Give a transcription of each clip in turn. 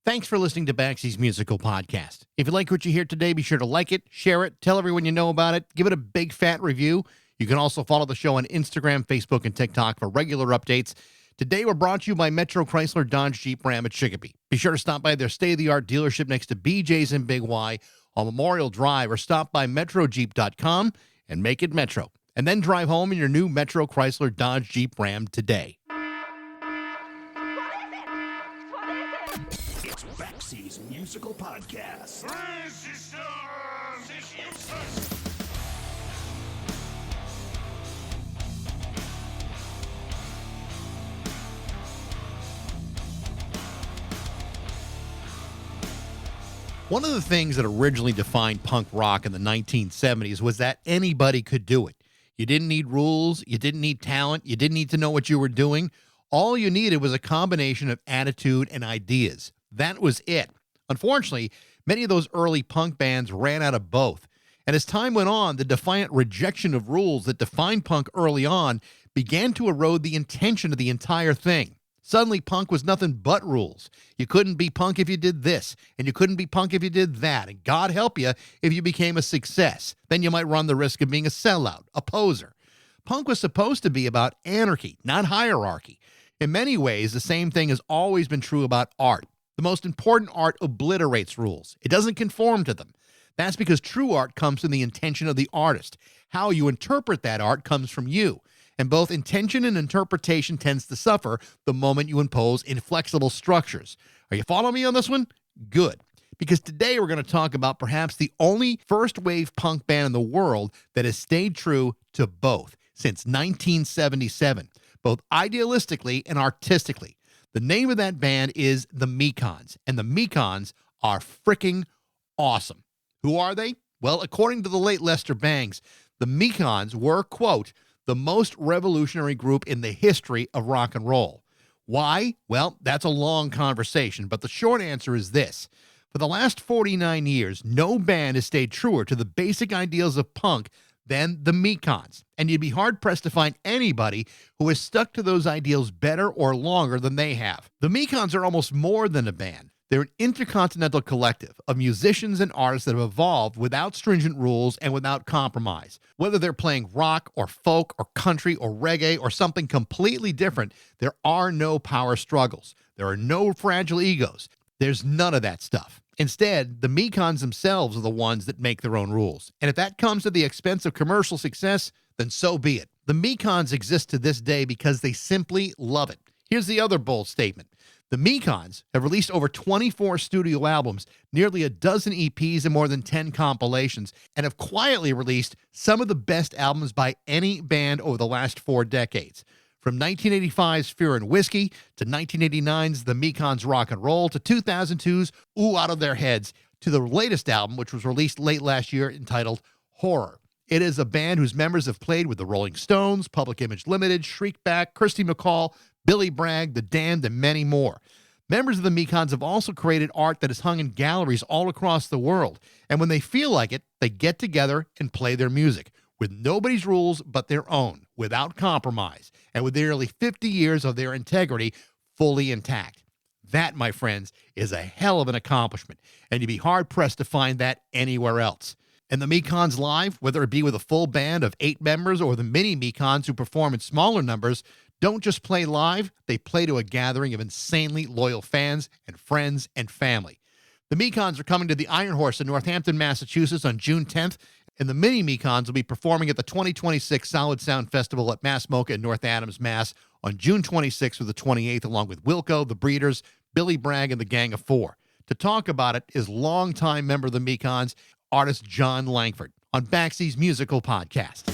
Thanks for listening to Baxie's Musical Podcast. If you like what you hear today, be sure to like it, share it, tell everyone you know about it, give it a big fat review. You can also follow the show on Instagram, Facebook, and TikTok for regular updates. Today, we're brought to you by Metro Chrysler Dodge Jeep Ram at Chicopee. Be sure to stop by their state-of-the-art dealership next to BJ's and Big Y on Memorial Drive, or stop by MetroJeep.com and make it Metro. And then drive home in your new Metro Chrysler Dodge Jeep Ram today. It's Baxie's Musical Podcast. One of the things that originally defined punk rock in the 1970s was that anybody could do it. You didn't need rules, you didn't need talent, you didn't need to know what you were doing. All you needed was a combination of attitude and ideas. That was it. Unfortunately, many of those early punk bands ran out of both. And as time went on, the defiant rejection of rules that defined punk early on began to erode the intention of the entire thing. Suddenly, punk was nothing but rules. You couldn't be punk if you did this, and you couldn't be punk if you did that, and God help you if you became a success. Then you might run the risk of being a sellout, a poser. Punk was supposed to be about anarchy, not hierarchy. In many ways, the same thing has always been true about art. The most important art obliterates rules. It doesn't conform to them. That's because true art comes from the intention of the artist. How you interpret that art comes from you. And both intention and interpretation tends to suffer the moment you impose inflexible structures. Are you following me on this one? Good. Because today we're going to talk about perhaps the only first-wave punk band in the world that has stayed true to both since 1977, both idealistically and artistically. The name of that band is the Mekons, and the Mekons are freaking awesome. Who are they? Well, according to the late Lester Bangs, the Mekons were, quote, the most revolutionary group in the history of rock and roll. Why? Well, that's a long conversation, but the short answer is this. For the last 49 years, no band has stayed truer to the basic ideals of punk than the Mekons, and you'd be hard-pressed to find anybody who has stuck to those ideals better or longer than they have. The Mekons are almost more than a band. They're an intercontinental collective of musicians and artists that have evolved without stringent rules and without compromise. Whether they're playing rock or folk or country or reggae or something completely different, there are no power struggles. There are no fragile egos. There's none of that stuff. Instead, the Mekons themselves are the ones that make their own rules. And if that comes at the expense of commercial success, then so be it. The Mekons exist to this day because they simply love it. Here's the other bold statement. The Mekons have released over 24 studio albums, nearly a dozen EPs, and more than 10 compilations, and have quietly released some of the best albums by any band over the last 4 decades. From 1985's Fear and Whiskey, to 1989's The Mekons Rock and Roll, to 2002's Ooh Out of Their Heads, to the latest album, which was released late last year, entitled Horror. It is a band whose members have played with the Rolling Stones, Public Image Limited, Shriekback, Kirsty MacColl, Billy Bragg, The Damned, and many more. Members of the Mekons have also created art that is hung in galleries all across the world, and when they feel like it, they get together and play their music, with nobody's rules but their own, without compromise, and with nearly 50 years of their integrity fully intact. That, my friends, is a hell of an accomplishment, and you'd be hard-pressed to find that anywhere else. And the Mekons live, whether it be with a full band of 8 members or the mini Mekons who perform in smaller numbers, don't just play live, they play to a gathering of insanely loyal fans and friends and family. The Mekons are coming to the Iron Horse in Northampton, Massachusetts on June 10th, and the mini Mekons will be performing at the 2026 Solid Sound Festival at Mass Moca in North Adams, Mass on June 26th through the 28th, along with Wilco, the Breeders, Billy Bragg, and the Gang of Four. To talk about it is longtime member of the Mekons, artist Jon Langford, on Baxie's Musical Podcast.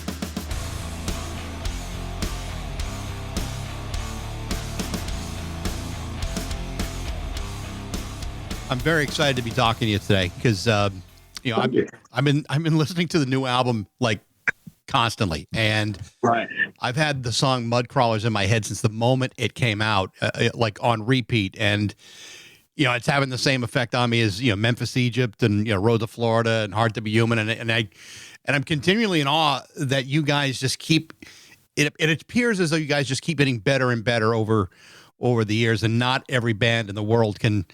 I'm very excited to be talking to you today because, I've been listening to the new album like constantly, and right. I've had the song Mud Crawlers in my head since the moment it came out, like on repeat, and it's having the same effect on me as Memphis, Egypt, and Road to Florida, and Hard to Be Human, and I'm continually in awe that you guys just keep it. It appears as though you guys just keep getting better and better over the years, and not every band in the world can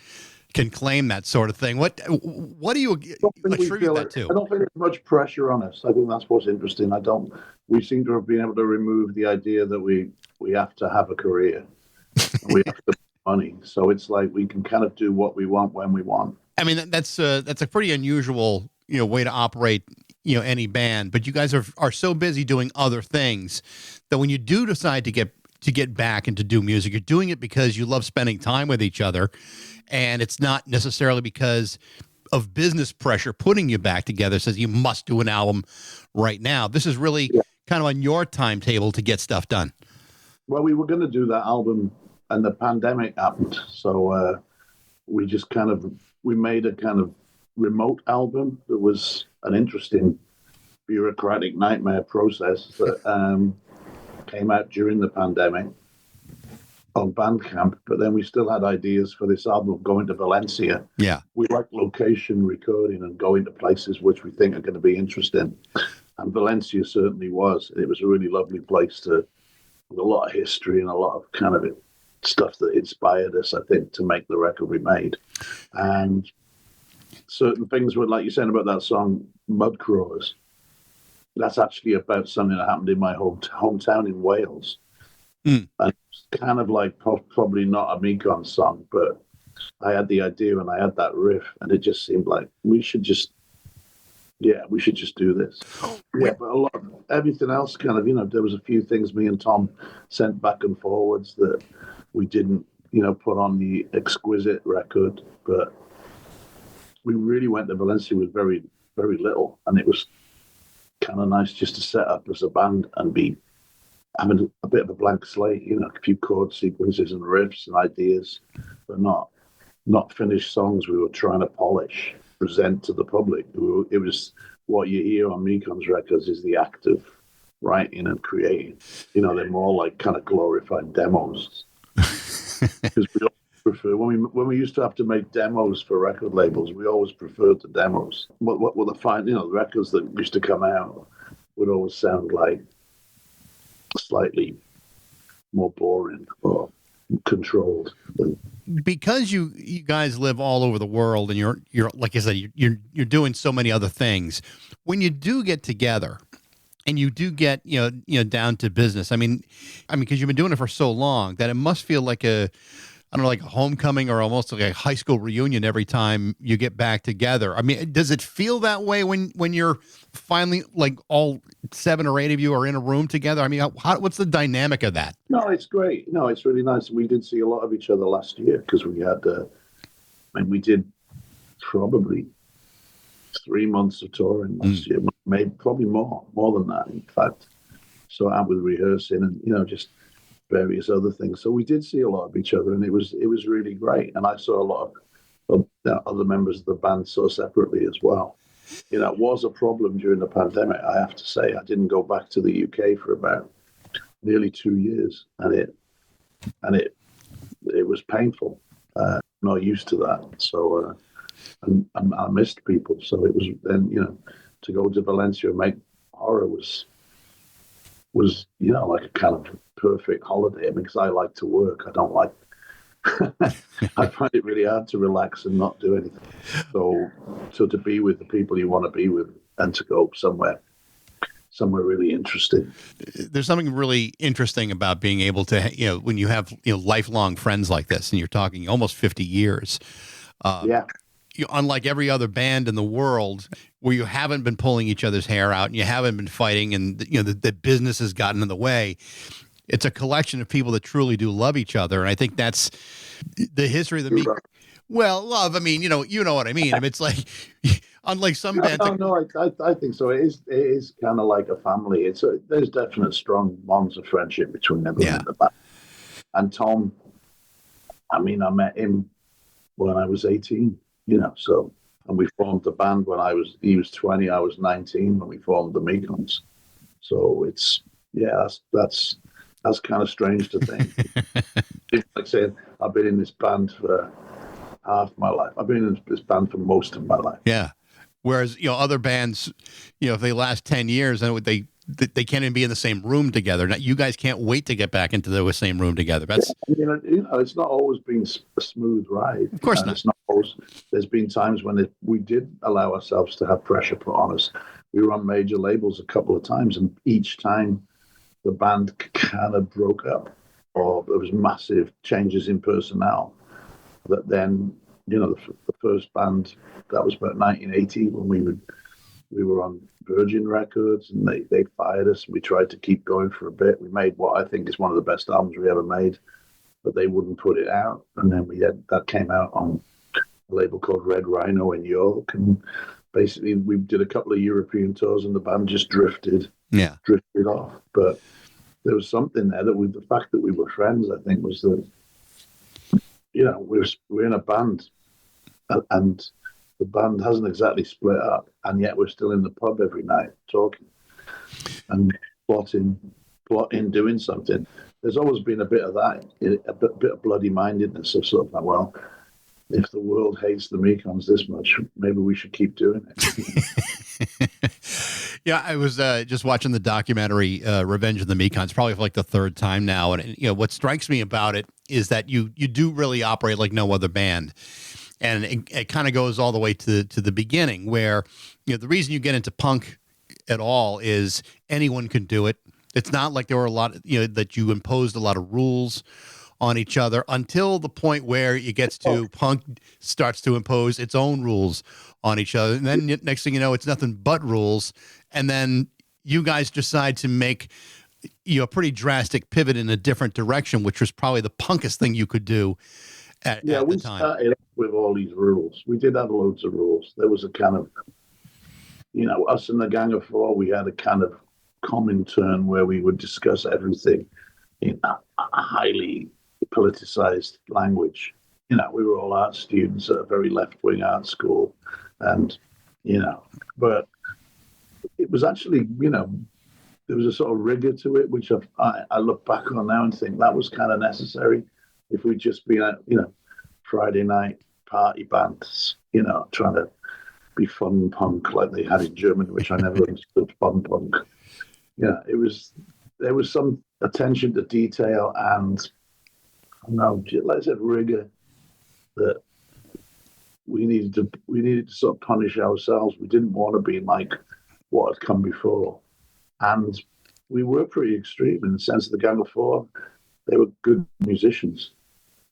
can claim that sort of thing. What do you don't think we attribute feel that it. to? I don't think there's much pressure on us. I think that's what's interesting. We seem to have been able to remove the idea that we have to have a career and we have to make money. So it's like we can kind of do what we want when we want. I mean, that's a pretty unusual, way to operate, any band. But you guys are so busy doing other things that when you do decide to get back and to do music, you're doing it because you love spending time with each other, and it's not necessarily because of business pressure putting you back together. Says you must do an album right now. This is really kind of on your timetable to get stuff done. Well, we were going to do that album, and the pandemic happened, so we just we made a kind of remote album that was an interesting bureaucratic nightmare process that came out during the pandemic on Bandcamp, but then we still had ideas for this album going to Valencia. Yeah. We like location recording and going to places which we think are going to be interesting. And Valencia certainly was. It was a really lovely place with a lot of history and a lot of kind of stuff that inspired us, I think, to make the record we made. And certain things were, like you said about that song, Mud Crawlers. That's actually about something that happened in my hometown in Wales. And it's kind of like probably not a Mekons song, but I had the idea and I had that riff, and it just seemed like we should just do this. Yeah, but a lot of everything else kind of, there was a few things me and Tom sent back and forwards that we didn't, put on the Exquisite record, but we really went to Valencia with very, very little, and it was kind of nice just to set up as a band and be having a bit of a blank slate, a few chord sequences and riffs and ideas, but not finished songs we were trying to polish, present to the public. It was what you hear on Mekons records is the act of writing and creating. They're more like kind of glorified demos. Because we always prefer, when we used to have to make demos for record labels, we always preferred the demos. What were the records that used to come out would always sound like slightly more boring or controlled. Because you guys live all over the world, and you're like I said, you're doing so many other things. When you do get together, and you do get down to business. I mean, because you've been doing it for so long that it must feel like a homecoming or almost like a high school reunion every time you get back together. I mean, does it feel that way when you're finally like all 7 or 8 of you are in a room together? I mean, what's the dynamic of that? No, it's great. No, it's really nice. We did see a lot of each other last year because we had, we did probably 3 months of touring last year, maybe probably more than that, in fact. So out with rehearsing and, just various other things. So we did see a lot of each other, and it was really great. And I saw a lot of other members of the band so separately as well. It was a problem during the pandemic, I have to say. I didn't go back to the UK for about nearly 2 years, and it was painful. Not used to that. So and I missed people. So it was then, to go to Valencia and make horror was like a kind of perfect holiday. Because I like to work. I don't like. I find it really hard to relax and not do anything. So to be with the people you want to be with and to go somewhere really interesting. There's something really interesting about being able to, when you have lifelong friends like this, and you're talking almost 50 years. Unlike every other band in the world, where you haven't been pulling each other's hair out and you haven't been fighting, and the business has gotten in the way. It's a collection of people that truly do love each other, and I think that's the history of the Well, love. I mean, you know what I mean. I mean, it's like, unlike some bands. I think so. It is kind of like a family. There's definite strong bonds of friendship between everyone in the band. And Tom, I met him when I was 18. And we formed the band he was 20, I was 19 when we formed the Mekons. So that's kind of strange to think. It's like saying I've been in this band for half my life. I've been in this band for most of my life. Yeah. Whereas, other bands, if they last 10 years, then they can't even be in the same room together. Now, you guys can't wait to get back into the same room together. That's it's not always been a smooth ride. Of course not. It's not always. There's been times when we did allow ourselves to have pressure put on us. We were on major labels a couple of times, and each time the band kind of broke up, or there was massive changes in personnel. That then, the first band, that was about 1980 when we were on Virgin Records, and they fired us. We tried to keep going for a bit. We made what I think is one of the best albums we ever made, but they wouldn't put it out. And then that came out on a label called Red Rhino in York. And basically we did a couple of European tours, and the band just drifted off. But there was something there that the fact that we were friends, I think, was that, we're in a band, and the band hasn't exactly split up, and yet we're still in the pub every night talking and plotting doing something. There's always been a bit of that, a bit of bloody-mindedness of sort of like, well, if the world hates the Mekons this much, maybe we should keep doing it. Yeah, I was just watching the documentary Revenge of the Mekons, probably for like the third time now. And, what strikes me about it is that you do really operate like no other band. And it kind of goes all the way to the beginning, where the reason you get into punk at all is anyone can do it. It's not like there were a lot that you imposed a lot of rules on each other until the point where it gets to punk starts to impose its own rules on each other, and then next thing you know, it's nothing but rules. And then you guys decide to make a pretty drastic pivot in a different direction, which was probably the punkest thing you could do. We started with all these rules. We did have loads of rules. There was a kind of, us and the Gang of Four, we had a kind of common turn where we would discuss everything in a highly politicized language. We were all art students at a very left-wing art school, and, but it was actually, there was a sort of rigor to it, which I look back on now and think that was kind of necessary. If we'd just been at, Friday night party bands, trying to be fun punk like they had in Germany, which I never understood fun punk. There was some attention to detail and, like I said, rigor that we needed to sort of punish ourselves. We didn't want to be like what had come before. And we were pretty extreme in the sense of the Gang of Four. They were good musicians.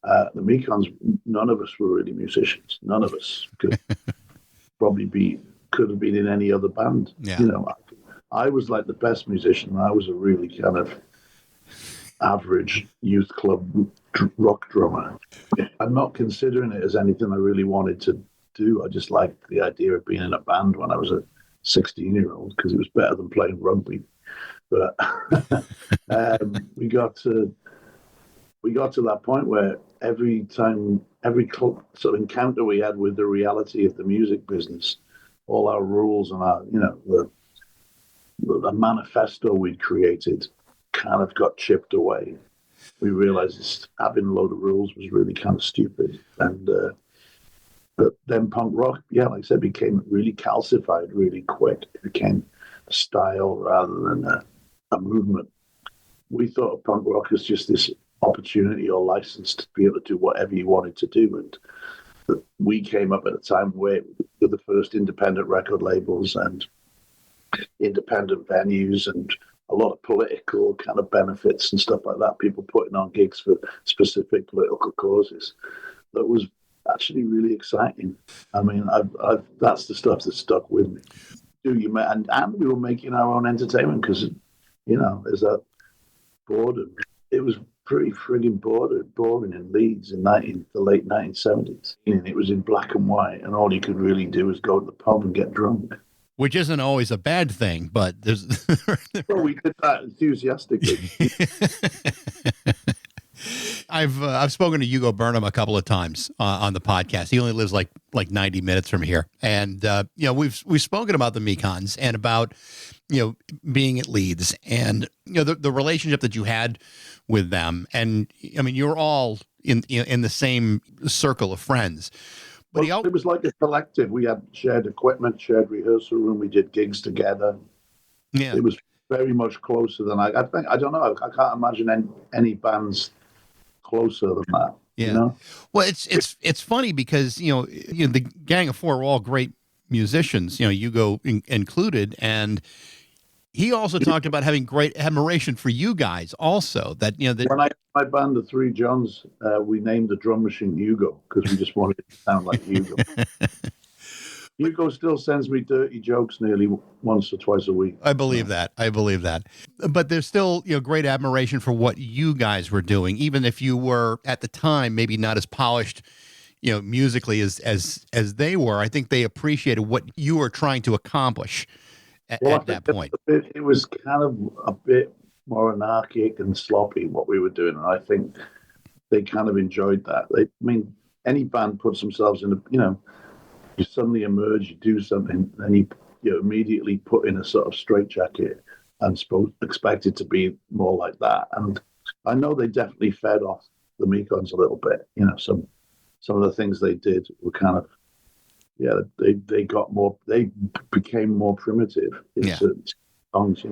The Mekons, none of us were really musicians. None of us could have been in any other band. Yeah. I was like the best musician. I was a really kind of average youth club rock drummer. I'm not considering it as anything I really wanted to do. I just liked the idea of being in a band when I was a 16-year-old because it was better than playing rugby. But we got to that point where every sort of encounter we had with the reality of the music business, all our rules and our, the manifesto we'd created kind of got chipped away. We realized having a load of rules was really kind of stupid. And but then punk rock, like I said, became really calcified really quick. It became a style rather than a movement. We thought of punk rock as just this opportunity or license to be able to do whatever you wanted to do. And we came up at a time where with the first independent record labels and independent venues and a lot of political kind of benefits and stuff like that, people putting on gigs for specific political causes. That was actually really exciting. I mean, that's the stuff that stuck with me. And we were making our own entertainment because, there's that boredom. It was pretty frigging boring in Leeds in the late 1970s. And it was in black and white, and all you could really do was go to the pub and get drunk. Which isn't always a bad thing, but there's... Well, we did that enthusiastically. I've spoken to Hugo Burnham a couple of times on the podcast. He only lives like 90 minutes from here, and we've spoken about the Mekons and about being at Leeds and the relationship that you had with them, and I mean you're all in the same circle of friends. But it was like a collective. We had shared equipment, shared rehearsal room. We did gigs together. Yeah, it was very much closer than I think. I don't know. I can't imagine any bands closer than that. You Yeah. know? Well, it's funny because the Gang of Four are all great musicians. Hugo included, and he also talked about having great admiration for you guys. Also, that that When I my band, the Three Johns, we named the drum machine Hugo because we just wanted it to sound like Hugo. Hugo still sends me dirty jokes nearly once or twice a week. I believe that. I believe that. But there's still, great admiration for what you guys were doing, even if you were at the time maybe not as polished, musically as they were. I think they appreciated what you were trying to accomplish Well, I at think that point. it was kind of a bit more anarchic and sloppy what we were doing, and I think they kind of enjoyed that. I mean, any band puts themselves in you suddenly emerge, you do something, and you immediately put in a sort of straitjacket and expect it to be more like that. And I know they definitely fed off the Mekons a little bit. Some of the things they did were kind of they got more, they became more primitive in certain songs.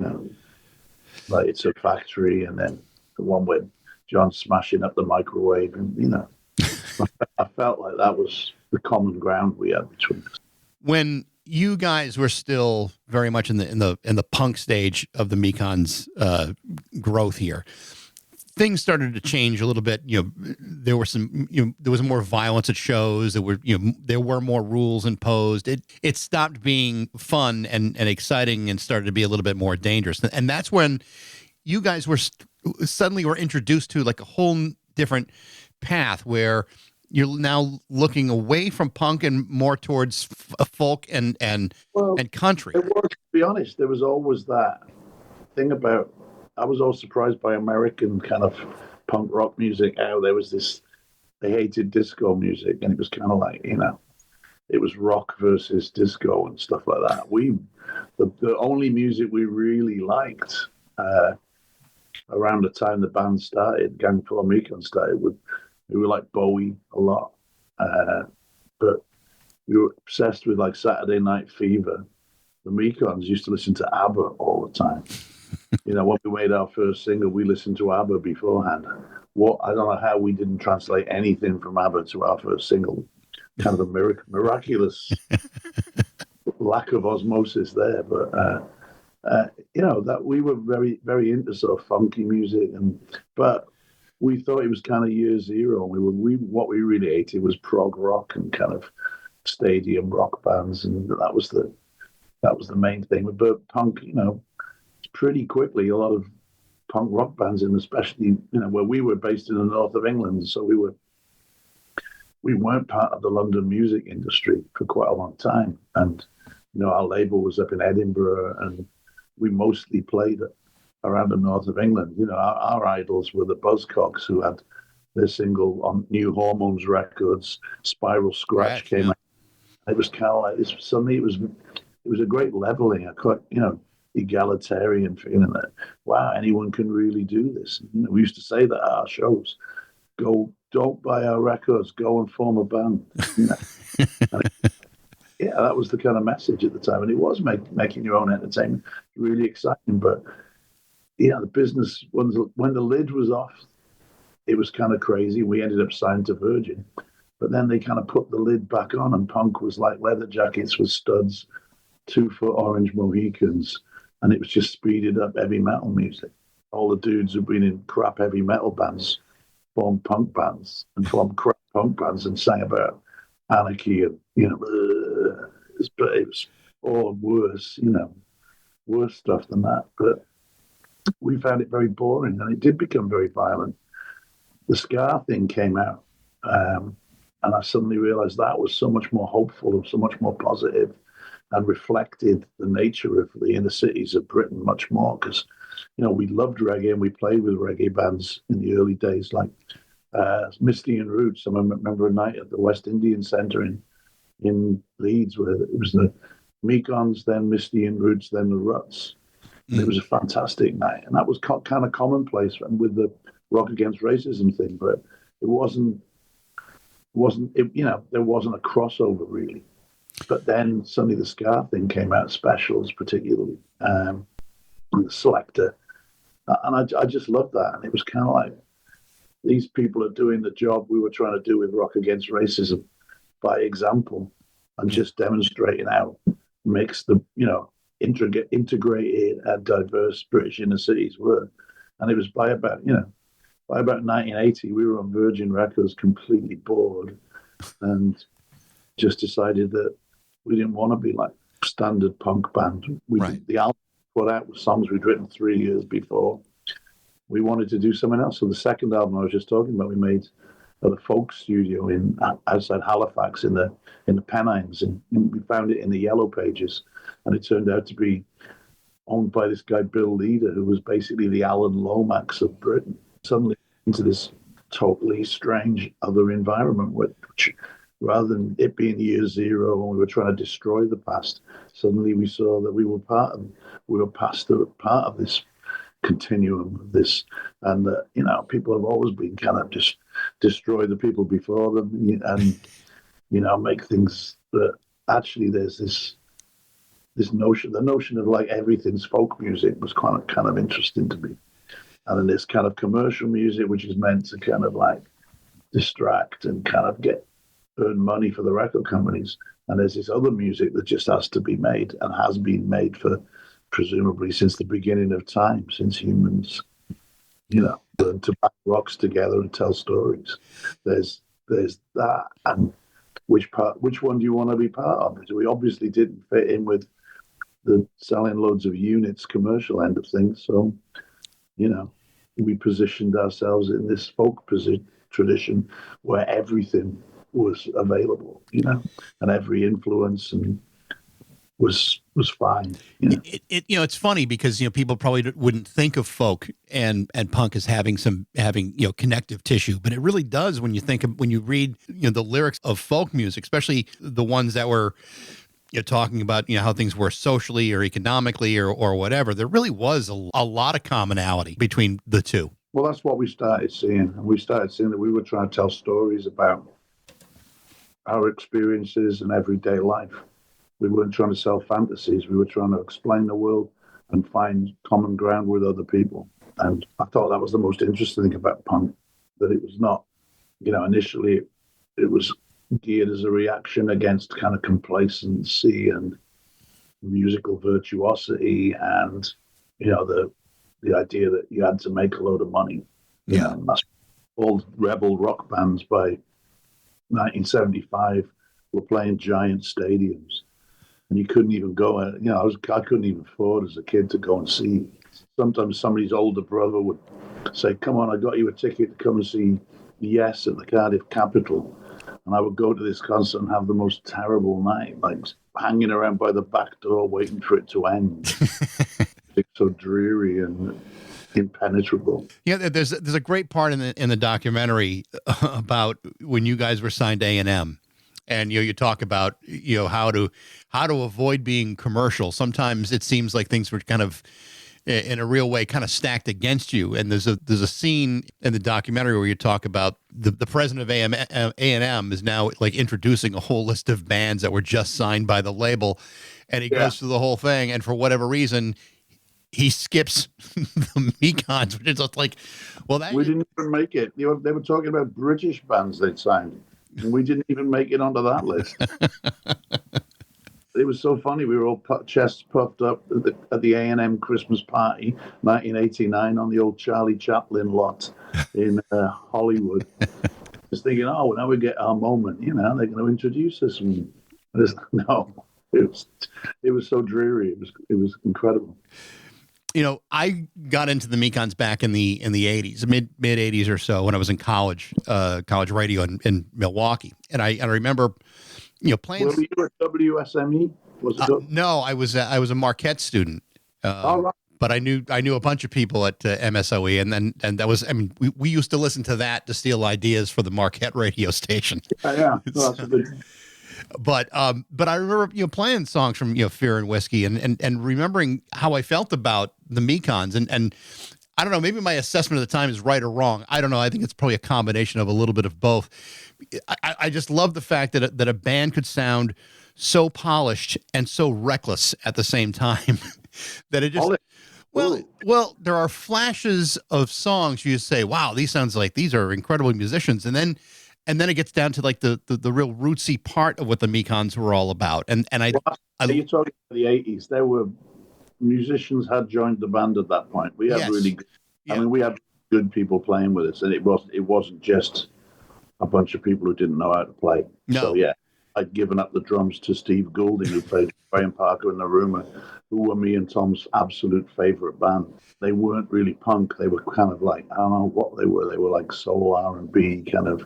Like It's a Factory, and then the one with John smashing up the microwave, and I felt like that was the common ground we had between us. When you guys were still very much in the punk stage of the Mekons growth here, things started to change a little bit. There were there was more violence at shows. There were more rules imposed. It stopped being fun and exciting and started to be a little bit more dangerous. And that's when you guys were suddenly were introduced to like a whole different path where you're now looking away from punk and more towards folk and country. It was, to be honest, there was always that thing about. I was always surprised by American kind of punk rock music. How there was this, they hated disco music, and it was kind of like it was rock versus disco and stuff like that. The only music we really liked around the time the band started, Gang 4 Mekons started, we were like Bowie a lot, but we were obsessed with like Saturday Night Fever. The Mekons used to listen to ABBA all the time. When we made our first single, we listened to ABBA beforehand. I don't know how we didn't translate anything from ABBA to our first single. Kind of a miraculous lack of osmosis there, but that we were very, very into sort of funky music, but we thought it was kind of year zero. What we really hated was prog rock and kind of stadium rock bands, and that was the main thing. But punk, pretty quickly a lot of punk rock bands, and especially where we were based in the north of England, so we weren't part of the London music industry for quite a long time, and our label was up in Edinburgh, and we mostly played around the north of England. Our idols were the Buzzcocks, who had their single on New Hormones Records, Spiral Scratch came out. It was kind of like this. Suddenly, it was a great leveling. I quite, egalitarian feeling that, wow, anyone can really do this. We used to say that at our shows, don't buy our records, go and form a band. Yeah, that was the kind of message at the time, and it was making your own entertainment really exciting. But the business, when the lid was off, it was kind of crazy. We ended up signed to Virgin, but then they kind of put the lid back on, and punk was like leather jackets with studs, 2-foot orange Mohicans, and it was just speeded up heavy metal music. All the dudes who've been in crap heavy metal bands formed punk bands and formed crap punk bands and sang about anarchy and but it was all worse, worse stuff than that. But we found it very boring, and it did become very violent. The Scar thing came out, and I suddenly realized that was so much more hopeful and so much more positive, and reflected the nature of the inner cities of Britain much more, because we loved reggae and we played with reggae bands in the early days, like Misty and Roots. I remember a night at the West Indian Centre in Leeds where it was the Mekons, then Misty and Roots, then the Ruts. And it was a fantastic night, and that was kind of commonplace with the Rock Against Racism thing, but it wasn't. There wasn't a crossover really. But then suddenly the Scar thing came out, specials particularly, and and the Selector. And I just loved that. And it was kind of like, these people are doing the job we were trying to do with Rock Against Racism by example, and just demonstrating how mixed the, integrated and diverse British inner cities were. And it was by about 1980, we were on Virgin Records, completely bored, and just decided that we didn't want to be like standard punk band. The album put out with songs we'd written 3 years before. We wanted to do something else. So the second album I was just talking about, we made at a folk studio outside Halifax in the Pennines, and we found it in the Yellow Pages, and it turned out to be owned by this guy Bill Leader, who was basically the Alan Lomax of Britain. Suddenly into this totally strange other environment, which rather than it being year zero and we were trying to destroy the past, suddenly we saw that we were part of this continuum of this, and that people have always been kind of just destroy the people before them, and make things that actually there's this notion, the notion of like everything's folk music was kind of interesting to me, and then this kind of commercial music which is meant to kind of like distract and kind of earn money for the record companies, and there's this other music that just has to be made and has been made for presumably since the beginning of time, since humans, learn to back rocks together and tell stories. There's that, and which one do you want to be part of? We obviously didn't fit in with the selling loads of units commercial end of things, so we positioned ourselves in this folk tradition where everything was available, and every influence and was fine. It's funny because people probably wouldn't think of folk and punk as having connective tissue, but it really does when you read the lyrics of folk music, especially the ones that were talking about how things were socially or economically or whatever. There really was a lot of commonality between the two. Well, that's what we started seeing, and we started seeing that we were trying to tell stories about our experiences and everyday life. We weren't trying to sell fantasies. We were trying to explain the world and find common ground with other people. And I thought that was the most interesting thing about punk, that it was not, initially it was geared as a reaction against kind of complacency and musical virtuosity and, the idea that you had to make a load of money. That's old rebel rock bands by 1975 were playing giant stadiums. And you couldn't even go, I couldn't even afford as a kid to go and see. Sometimes somebody's older brother would say, come on, I got you a ticket to come and see Yes at the Cardiff Capitol. And I would go to this concert and have the most terrible night, like hanging around by the back door waiting for it to end. It's so dreary and impenetrable. There's a great part in the documentary about when you guys were signed to A&M. And you talk about how to avoid being commercial. Sometimes it seems like things were kind of in a real way kind of stacked against you. And there's a scene in the documentary where you talk about the president of A&M is now like introducing a whole list of bands that were just signed by the label, and he goes through the whole thing, and for whatever reason he skips the Mekons, which is just like, well, we didn't even make it. They were talking about British bands they'd signed. And we didn't even make it onto that list. It was so funny. We were all chests puffed up at the A&M Christmas party, 1989, on the old Charlie Chaplin lot in Hollywood. Just thinking, oh, now we get our moment. They're going to introduce us. And no, it was so dreary. It was incredible. I got into the Mekons back in the 80s, mid 80s or so, when I was in college radio in Milwaukee. And I remember, playing. Were you at WSME? Was it no, I was a Marquette student. All right. But I knew a bunch of people at MSOE, and that was, we used to listen to that to steal ideas for the Marquette radio station. Yeah. Well, that's a good. But I remember playing songs from Fear and Whiskey and remembering how I felt about the Mekons, and I don't know, maybe my assessment at the time is right or wrong. I don't know. I think it's probably a combination of a little bit of both. I just love the fact that a band could sound so polished and so reckless at the same time that it just Well, Ooh. well, there are flashes of songs you say, "Wow, these sounds like these are incredible musicians," and then it gets down to like the real rootsy part of what the Mekons were all about. And I You're talking about the 80s. There were musicians had joined the band at that point. We had really yes, good, I yeah, mean, we had good people playing with us, and it wasn't just a bunch of people who didn't know how to play. So no, yeah, I'd given up the drums to Steve Goulding, who played Graham Parker and the Rumor, who were me and Tom's absolute favorite band. They weren't really punk. They were kind of like, I don't know what they were. They were like soul R&B kind of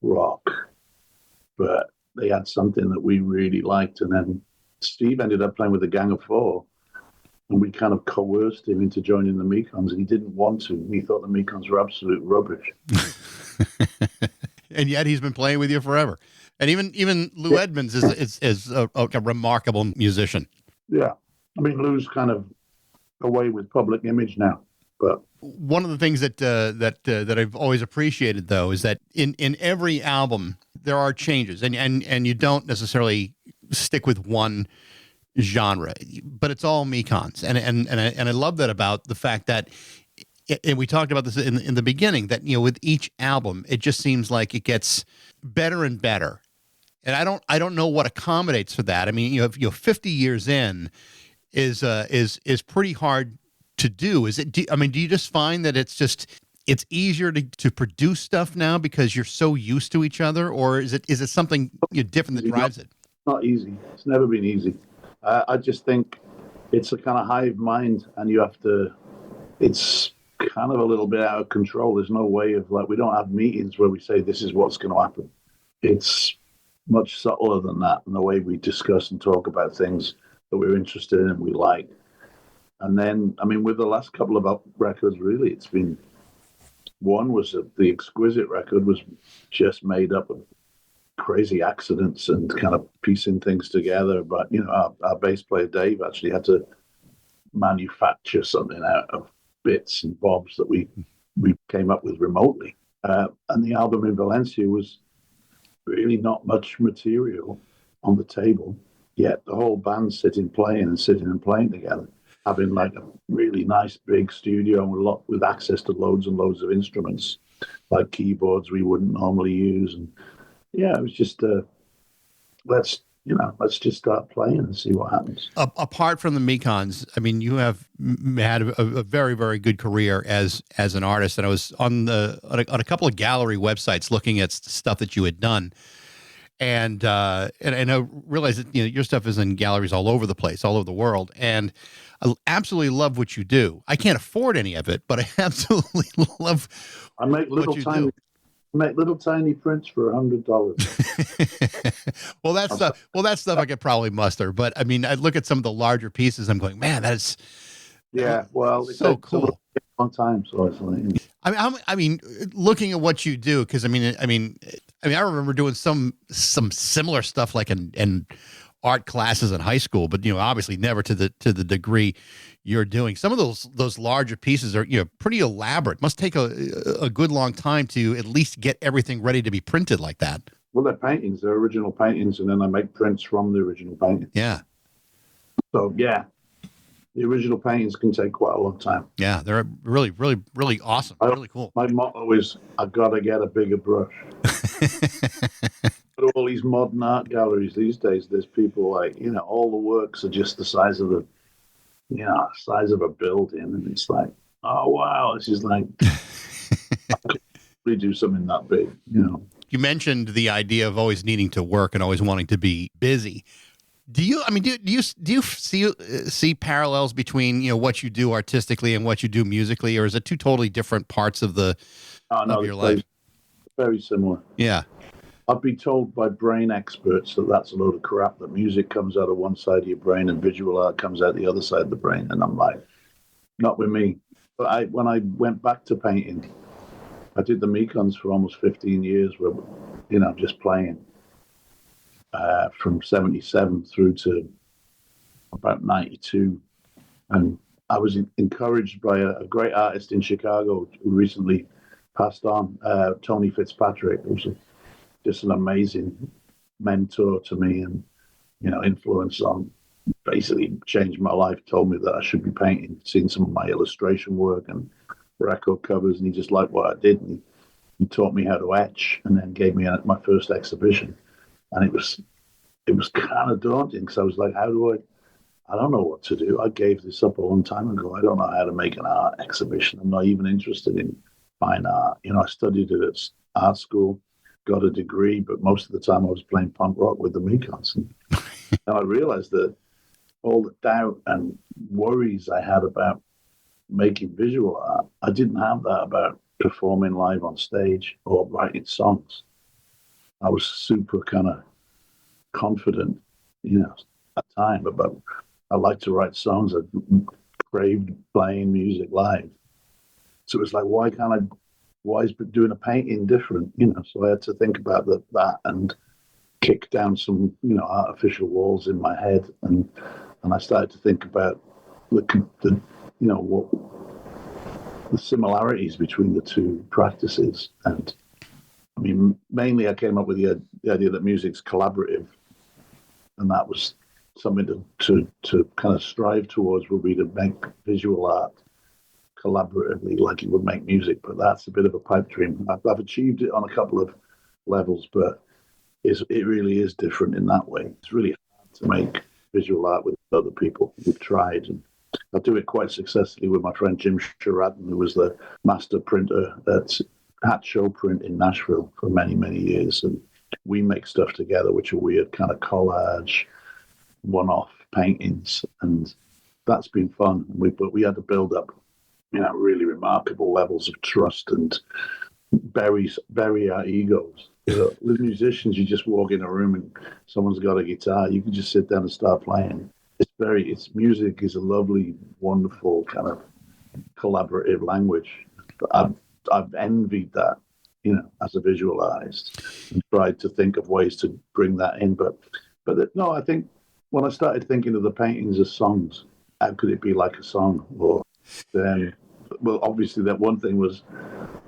rock, but they had something that we really liked. And then Steve ended up playing with the Gang of Four, and we kind of coerced him into joining the Mekons, and he didn't want to. He thought the Mekons were absolute rubbish. and yet he's been playing with you forever. And even Lou Edmonds is a remarkable musician. Yeah, I mean, Lou's kind of away with public image now, but One of the things that I've always appreciated though is that in every album there are changes, and you don't necessarily stick with one genre, but it's all Mekons, and I love that about the fact that, and we talked about this in the beginning, that with each album it just seems like it gets better and better, and I don't know what accommodates for that. I mean, 50 years in is pretty hard to do. I mean, do you just find that it's easier to produce stuff now because you're so used to each other, or is it something different that drives it? not easy. It's never been easy. I just think it's a kind of hive mind, and it's kind of a little bit out of control. There's no way of, like, we don't have meetings where we say this is what's going to happen. It's much subtler than that, in the way we discuss and talk about things that we're interested in and we like. And then, I mean, with the last couple of records, really, it's been, one was the Exquisite record was just made up of crazy accidents and kind of piecing things together. But, our bass player, Dave, actually had to manufacture something out of bits and bobs that we came up with remotely. And the album in Valencia was really not much material on the table, yet the whole band sitting and playing together, having like a really nice big studio with access to loads and loads of instruments, like keyboards we wouldn't normally use. And yeah, it was just let's just start playing and see what happens. Apart from the Mekons, I mean, you have had a very, very good career as an artist, and I was on a couple of gallery websites looking at stuff that you had done, and I realized that your stuff is in galleries all over the place, all over the world, and I absolutely love what you do. I can't afford any of it, but I absolutely love I make what you do. Make little tiny prints for $100. Well, that stuff I could probably muster, but I mean, I look at some of the larger pieces, I'm going, man, that's Well, it's so cool. A long time, so it's like, I mean, looking at what you do, because I mean, I remember doing some similar stuff like in art classes in high school, but obviously never to the degree you're doing. Some of those larger pieces are pretty elaborate. Must take a good long time to at least get everything ready to be printed like that. well, they're paintings, they're original paintings, and then I make prints from the original painting. Yeah. So yeah, the original paintings can take quite a long time. Yeah, they're really, really, really awesome. Really cool. My motto is, I gotta get a bigger brush. But all these modern art galleries these days, there's people like, all the works are just the size of a building, and it's like, oh wow, this is like, I could really do something that big. You mentioned the idea of always needing to work and always wanting to be busy. Do you see parallels between what you do artistically and what you do musically, or is it two totally different parts of your life? Very similar. Yeah. I've been told by brain experts that that's a load of crap, that music comes out of one side of your brain and visual art comes out the other side of the brain. And I'm like, not with me. But when I went back to painting, I did the Mekons for almost 15 years, where, just playing from 77 through to about 92. And I was encouraged by a great artist in Chicago who recently passed on, Tony Fitzpatrick, who was just an amazing mentor to me and, influence on basically changed my life, told me that I should be painting, seen some of my illustration work and record covers, and he just liked what I did. And he taught me how to etch, and then gave me my first exhibition. And it was kind of daunting, because I was like, how do I don't know what to do. I gave this up a long time ago. I don't know how to make an art exhibition. I'm not even interested in fine art. I studied it at art school, got a degree, but most of the time I was playing punk rock with the Mekons. And I realized that all the doubt and worries I had about making visual art, I didn't have that about performing live on stage or writing songs. I was super kind of confident, at the time, about I like to write songs. I craved playing music live. So it was like, why is doing a painting different? So I had to think about that and kick down some, artificial walls in my head. And I started to think about the similarities between the two practices. And I mean, mainly I came up with the idea that music's collaborative. And that was something to kind of strive towards, would be to make visual art collaboratively like you would make music. But that's a bit of a pipe dream. I've achieved it on a couple of levels, but it really is different in that way. It's really hard to make visual art with other people. We've tried, and I do it quite successfully with my friend Jim Sheridan, who was the master printer at Hat Show Print in Nashville for many, many years. And we make stuff together, which are weird kind of collage, one-off paintings, and that's been fun. But we had to build up, really remarkable levels of trust and bury our egos. With musicians, you just walk in a room and someone's got a guitar. You can just sit down and start playing. Music is a lovely, wonderful kind of collaborative language. I've envied that, as a visual artist, and tried to think of ways to bring that in. But no, I think when I started thinking of the paintings as songs, how could it be like a song? Or then, well, obviously that one thing was,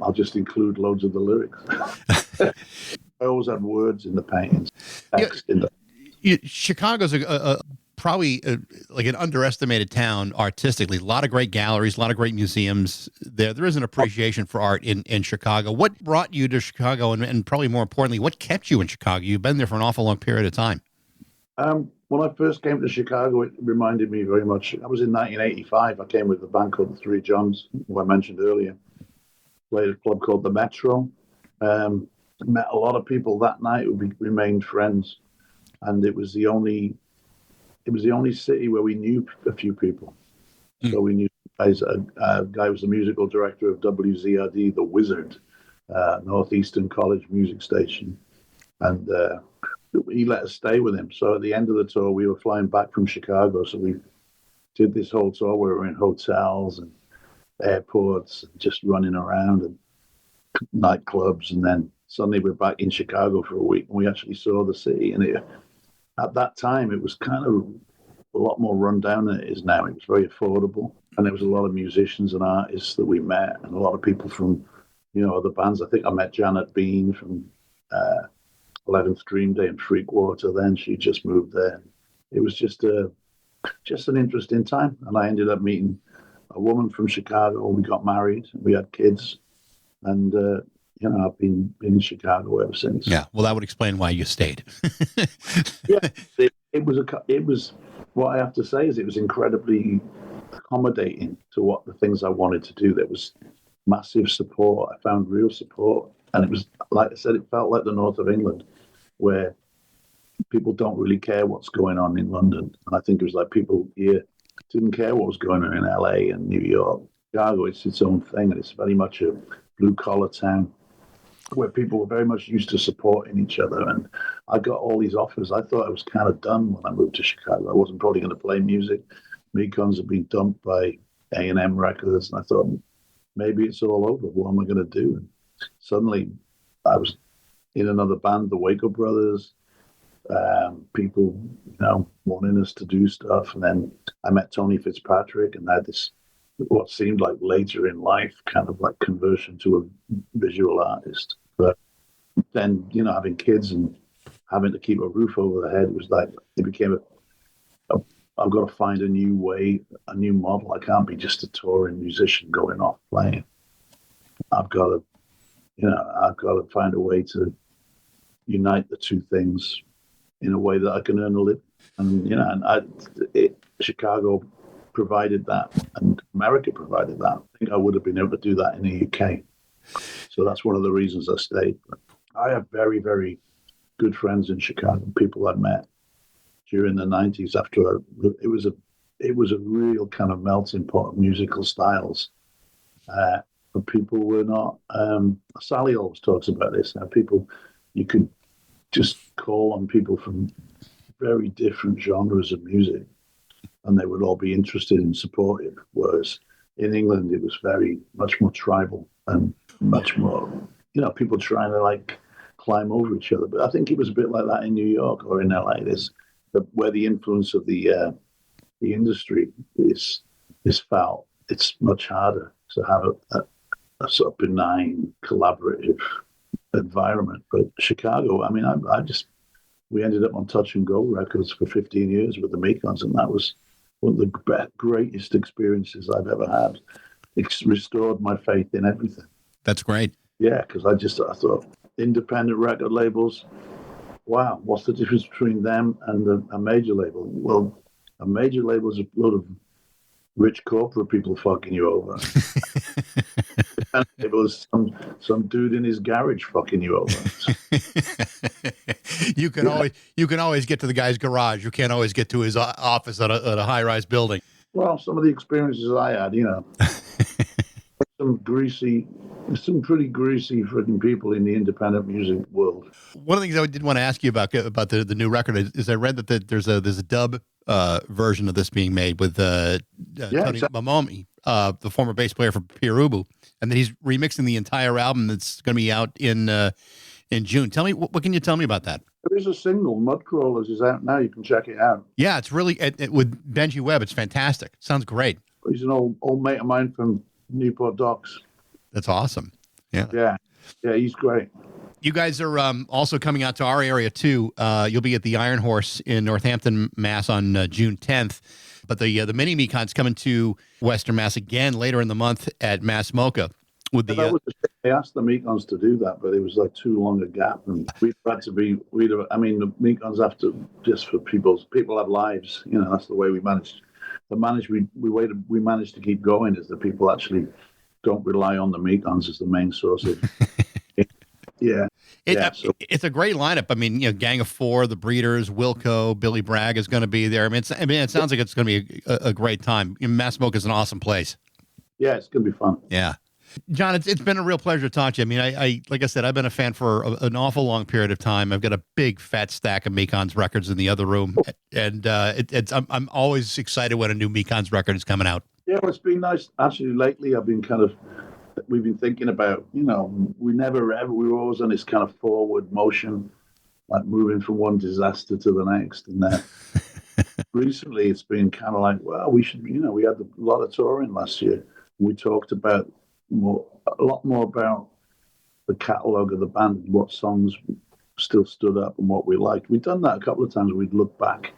I'll just include loads of the lyrics. I always had words in the paintings, text in the. Chicago's probably like an underestimated town artistically. A lot of great galleries, a lot of great museums. There is an appreciation for art in Chicago. What brought you to Chicago, and probably more importantly, what kept you in Chicago? You've been there for an awful long period of time. When I first came to Chicago, it reminded me very much. I was in 1985. I came with a band called the Three Johns, who I mentioned earlier. Played at a club called the Metro. Met a lot of people that night who remained friends, and it was the only city where we knew a few people. So we knew a guy was the musical director of WZRD, The Wizard, Northeastern College music station, and he let us stay with him. So at the end of the tour, we were flying back from Chicago, so we did this whole tour where we were in hotels and airports, and just running around and nightclubs, and then suddenly we're back in Chicago for a week, and we actually saw the city. And at that time, it was kind of a lot more run down than it is now. It was very affordable, and there was a lot of musicians and artists that we met, and a lot of people from, other bands. I think I met Janet Bean from 11th Dream Day and Freakwater. Then she just moved there. It was just an interesting time, and I ended up meeting a woman from Chicago. We got married, we had kids, and I've been in Chicago ever since. Yeah, well, that would explain why you stayed. Yeah, it was. What I have to say is, it was incredibly accommodating to what the things I wanted to do. There was massive support. I found real support, and it was, like I said, it felt like the north of England, where people don't really care what's going on in London. And I think it was like people here didn't care what was going on in LA and New York. Chicago, it's its own thing, and it's very much a blue-collar town where people were very much used to supporting each other. And I got all these offers. I thought I was kind of done when I moved to Chicago. I wasn't probably going to play music. Mekons had been dumped by A&M Records, and I thought, maybe it's all over. What am I going to do? And suddenly, I was in another band, the Wilco Brothers. People, wanting us to do stuff. And then I met Tony Fitzpatrick, and had this, what seemed like later in life, kind of like conversion to a visual artist. But then, having kids and having to keep a roof over the head, it was like, it became I've got to find a new way, a new model. I can't be just a touring musician going off playing. I've got to, I've got to find a way to unite the two things in a way that I can earn a living. And Chicago provided that, and America provided that. I think I would have been able to do that in the UK. So that's one of the reasons I stayed. But I have very, very good friends in Chicago, people I met during the 90s. It was a real kind of melting pot of musical styles. But people were not. Sally always talks about this. People, you could just call on people from very different genres of music, and they would all be interested and supportive. Whereas in England, it was very much more tribal and much more, people trying to like climb over each other. But I think it was a bit like that in New York or in LA. Where the influence of the industry is felt. It's much harder to have a sort of benign, collaborative environment. But Chicago, I mean, we ended up on Touch and Go Records for 15 years with the Mekons, and that was one of the greatest experiences I've ever had. It's restored my faith in everything. That's great. Yeah, because I thought independent record labels, wow, what's the difference between them and a major label? Well, a major label is a load of rich corporate people fucking you over. It was some dude in his garage fucking you over. You can always get to the guy's garage. You can't always get to his office at a high-rise building. Well, some of the experiences I had, some pretty greasy freaking people in the independent music world. One of the things I did want to ask you about the new record is I read that there's a dub version of this being made with Tony Mamomi, the former bass player for Pere Ubu, and that he's remixing the entire album that's going to be out in June. Tell me, what can you tell me about that? There is a single, Mudcrawlers, is out now. You can check it out. Yeah, it's really with Benji Webb. It's fantastic. Sounds great. He's an old mate of mine from Newport Docks. That's awesome. Yeah, he's great. You guys are also coming out to our area too. You'll be at the Iron Horse in Northampton, Mass, on June 10th. But the mini Mekons coming to Western Mass again later in the month at Mass Moca. They asked the Mekons to do that, but it was like too long a gap, and the Mekons have to, just for people have lives. That's the way we managed. We managed to keep going is that people actually don't rely on the Mekons as the main source of. It's a great lineup. I mean, Gang of Four, the Breeders, Wilco, Billy Bragg is going to be there. It sounds like it's going to be a great time. Mass Moca is an awesome place. Yeah, it's going to be fun. Yeah. John, it's been a real pleasure to talk to you. I mean, I like I said, I've been a fan for an awful long period of time. I've got a big fat stack of Mekons records in the other room, and I'm always excited when a new Mekons record is coming out. Yeah, well, it's been nice. Actually, lately we've been thinking about, we were always on this kind of forward motion, like moving from one disaster to the next. And recently it's been kind of like, well, we should, we had a lot of touring last year. We talked about a lot more about the catalogue of the band, what songs still stood up and what we liked. We'd done that a couple of times. We'd look back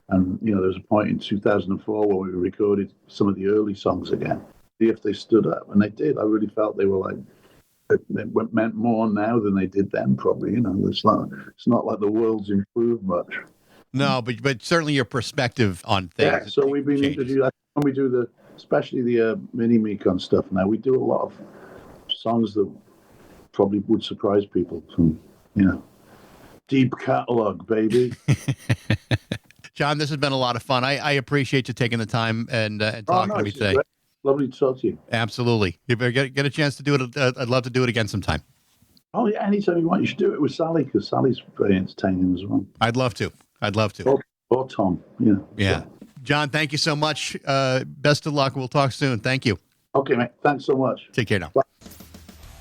and, there was a point in 2004 where we recorded some of the early songs again. See if they stood up, and they did. I really felt they were meant more now than they did then. Probably, it's not like the world's improved much. No, but certainly your perspective on things. Yeah, so we've been introduced when we do especially the mini Mekon stuff. Now we do a lot of songs that probably would surprise people from deep catalog, baby. John, this has been a lot of fun. I appreciate you taking the time and talking to me today. Great. Lovely to talk to you. Absolutely. If you get a chance to do it, I'd love to do it again sometime. Oh, yeah, anytime you want. You should do it with Sally, because Sally's very entertaining as well. I'd love to. Or Tom, Yeah. John, thank you so much. Best of luck. We'll talk soon. Thank you. Okay, mate. Thanks so much. Take care now. Bye.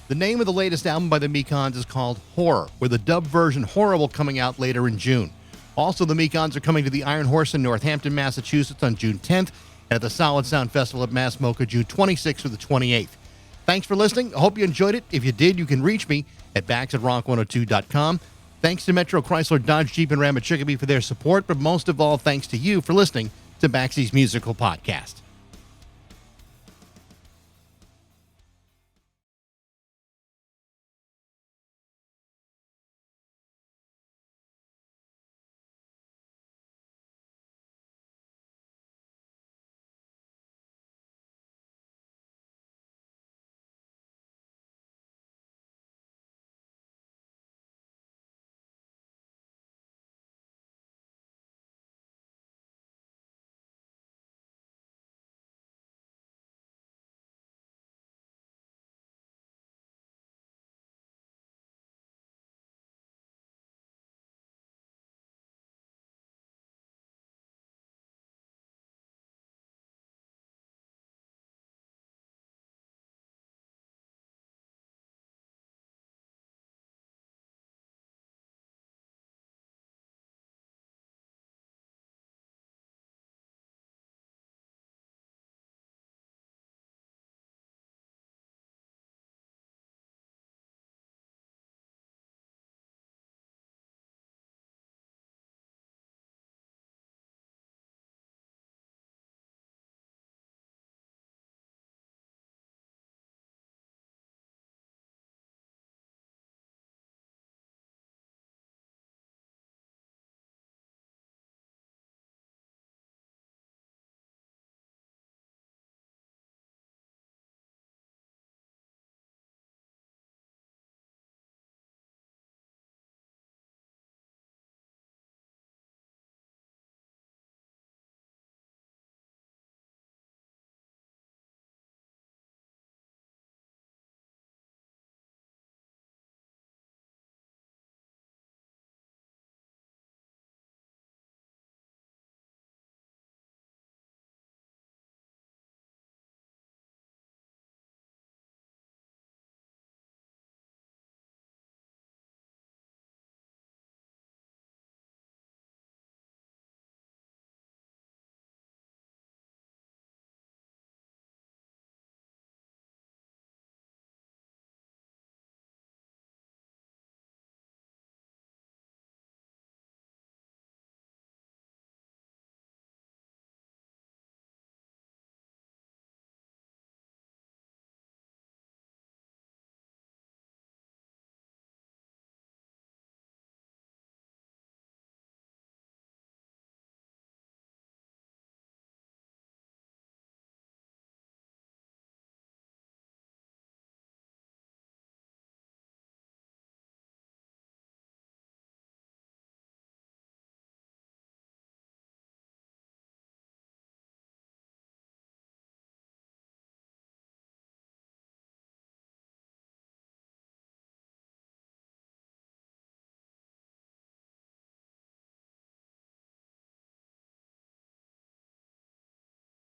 The name of the latest album by the Mekons is called Horror, with a dub version Horrible coming out later in June. Also, the Mekons are coming to the Iron Horse in Northampton, Massachusetts on June 10th, and at the Solid Sound Festival at Mass Moca, June 26th through the 28th. Thanks for listening. I hope you enjoyed it. If you did, you can reach me at bax@rock102.com. Thanks to Metro Chrysler, Dodge, Jeep, and Ram at Chicopee for their support, but most of all, thanks to you for listening to Baxie's Musical Podcast.